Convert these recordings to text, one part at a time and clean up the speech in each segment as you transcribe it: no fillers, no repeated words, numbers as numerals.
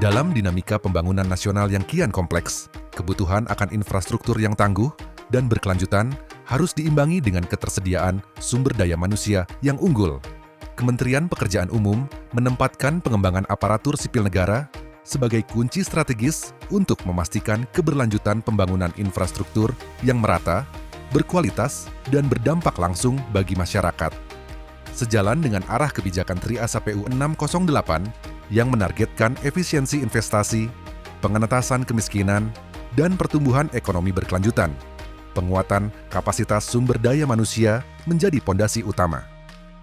Dalam dinamika pembangunan nasional yang kian kompleks, kebutuhan akan infrastruktur yang tangguh dan berkelanjutan harus diimbangi dengan ketersediaan sumber daya manusia yang unggul. Kementerian Pekerjaan Umum menempatkan pengembangan aparatur sipil negara sebagai kunci strategis untuk memastikan keberlanjutan pembangunan infrastruktur yang merata, berkualitas, dan berdampak langsung bagi masyarakat. Sejalan dengan arah kebijakan Triasa PU 608 yang menargetkan efisiensi investasi, pengentasan kemiskinan, dan pertumbuhan ekonomi berkelanjutan, penguatan kapasitas sumber daya manusia menjadi pondasi utama.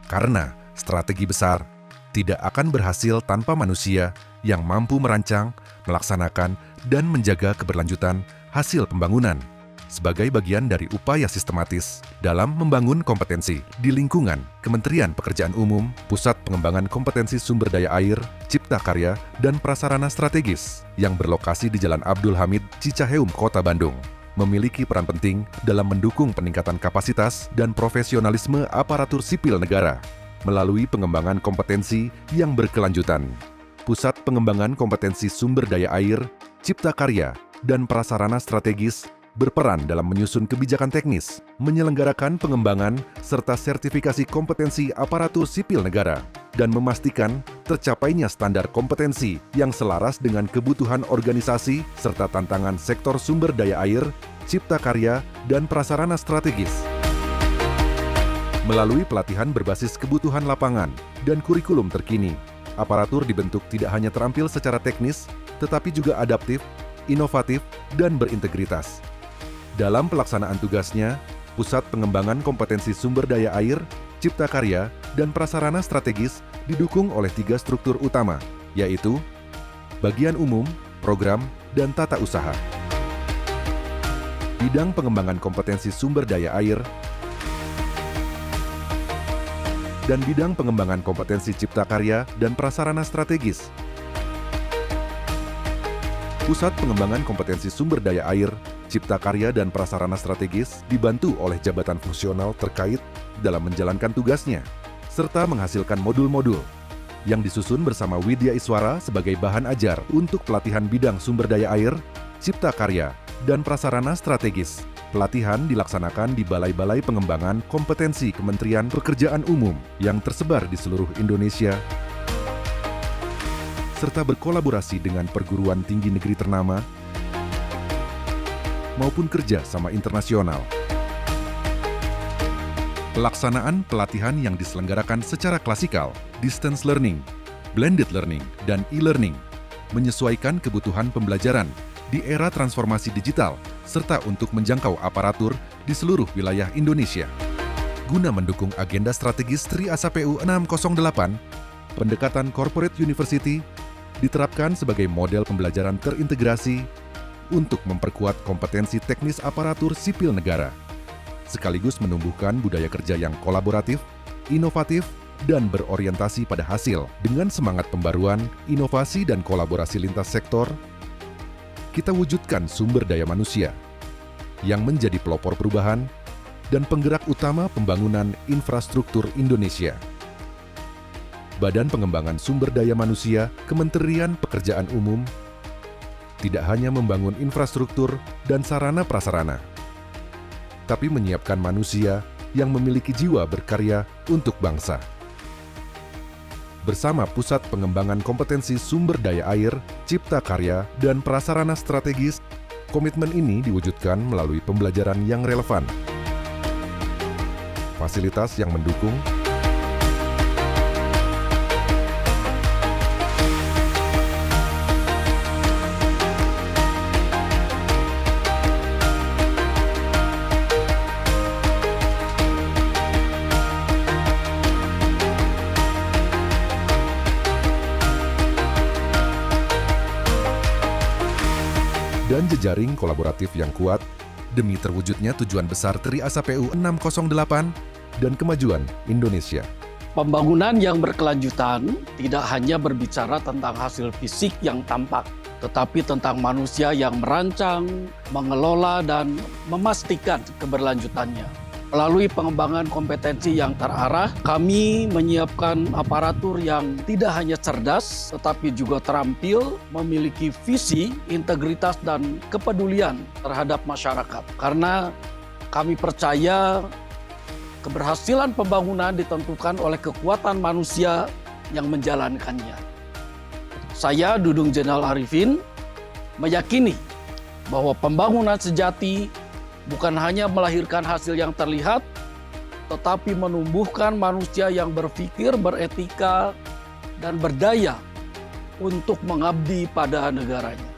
Karena strategi besar tidak akan berhasil tanpa manusia yang mampu merancang, melaksanakan, dan menjaga keberlanjutan hasil pembangunan sebagai bagian dari upaya sistematis dalam membangun kompetensi di lingkungan Kementerian Pekerjaan Umum, Pusat Pengembangan Kompetensi Sumber Daya Air, Cipta Karya, dan Prasarana Strategis yang berlokasi di Jalan Abdul Hamid, Cicaheum, Kota Bandung, memiliki peran penting dalam mendukung peningkatan kapasitas dan profesionalisme aparatur sipil negara melalui pengembangan kompetensi yang berkelanjutan. Pusat Pengembangan Kompetensi Sumber Daya Air, Cipta Karya, dan Prasarana Strategis berperan dalam menyusun kebijakan teknis, menyelenggarakan pengembangan serta sertifikasi kompetensi aparatur sipil negara, dan memastikan tercapainya standar kompetensi yang selaras dengan kebutuhan organisasi serta tantangan sektor sumber daya air, cipta karya, dan prasarana strategis. Melalui pelatihan berbasis kebutuhan lapangan dan kurikulum terkini, aparatur dibentuk tidak hanya terampil secara teknis, tetapi juga adaptif, inovatif, dan berintegritas. Dalam pelaksanaan tugasnya, Pusat Pengembangan Kompetensi Sumber Daya Air, Cipta Karya, dan Prasarana Strategis didukung oleh 3 struktur utama, yaitu bagian umum, program, dan tata usaha. Bidang pengembangan kompetensi sumber daya air dan bidang pengembangan kompetensi cipta karya dan prasarana strategis. Pusat Pengembangan Kompetensi Sumber Daya Air, Cipta Karya, dan Prasarana Strategis dibantu oleh jabatan fungsional terkait dalam menjalankan tugasnya, serta menghasilkan modul-modul yang disusun bersama Widya Iswara sebagai bahan ajar untuk pelatihan bidang sumber daya air, cipta karya, dan prasarana strategis. Pelatihan dilaksanakan di balai-balai pengembangan kompetensi Kementerian Pekerjaan Umum yang tersebar di seluruh Indonesia, serta berkolaborasi dengan perguruan tinggi negeri ternama maupun kerja sama internasional. Pelaksanaan pelatihan yang diselenggarakan secara klasikal, distance learning, blended learning, dan e-learning, menyesuaikan kebutuhan pembelajaran di era transformasi digital, serta untuk menjangkau aparatur di seluruh wilayah Indonesia. Guna mendukung agenda strategis Triasa PU 608, pendekatan corporate university diterapkan sebagai model pembelajaran terintegrasi untuk memperkuat kompetensi teknis aparatur sipil negara, sekaligus menumbuhkan budaya kerja yang kolaboratif, inovatif, dan berorientasi pada hasil. Dengan semangat pembaruan, inovasi, dan kolaborasi lintas sektor, kita wujudkan sumber daya manusia yang menjadi pelopor perubahan dan penggerak utama pembangunan infrastruktur Indonesia. Badan Pengembangan Sumber Daya Manusia Kementerian Pekerjaan Umum tidak hanya membangun infrastruktur dan sarana prasarana, tapi menyiapkan manusia yang memiliki jiwa berkarya untuk bangsa. Bersama Pusat Pengembangan Kompetensi Sumber Daya Air, Cipta Karya, dan Prasarana Strategis, komitmen ini diwujudkan melalui pembelajaran yang relevan, fasilitas yang mendukung, dan jejaring kolaboratif yang kuat demi terwujudnya tujuan besar Triasa PU 608 dan kemajuan Indonesia. Pembangunan yang berkelanjutan tidak hanya berbicara tentang hasil fisik yang tampak, tetapi tentang manusia yang merancang, mengelola, dan memastikan keberlanjutannya. Melalui pengembangan kompetensi yang terarah, kami menyiapkan aparatur yang tidak hanya cerdas, tetapi juga terampil, memiliki visi, integritas, dan kepedulian terhadap masyarakat. Karena kami percaya keberhasilan pembangunan ditentukan oleh kekuatan manusia yang menjalankannya. Saya, Dudung Jenderal Arifin, meyakini bahwa pembangunan sejati bukan hanya melahirkan hasil yang terlihat, tetapi menumbuhkan manusia yang berpikir, beretika, dan berdaya untuk mengabdi pada negaranya.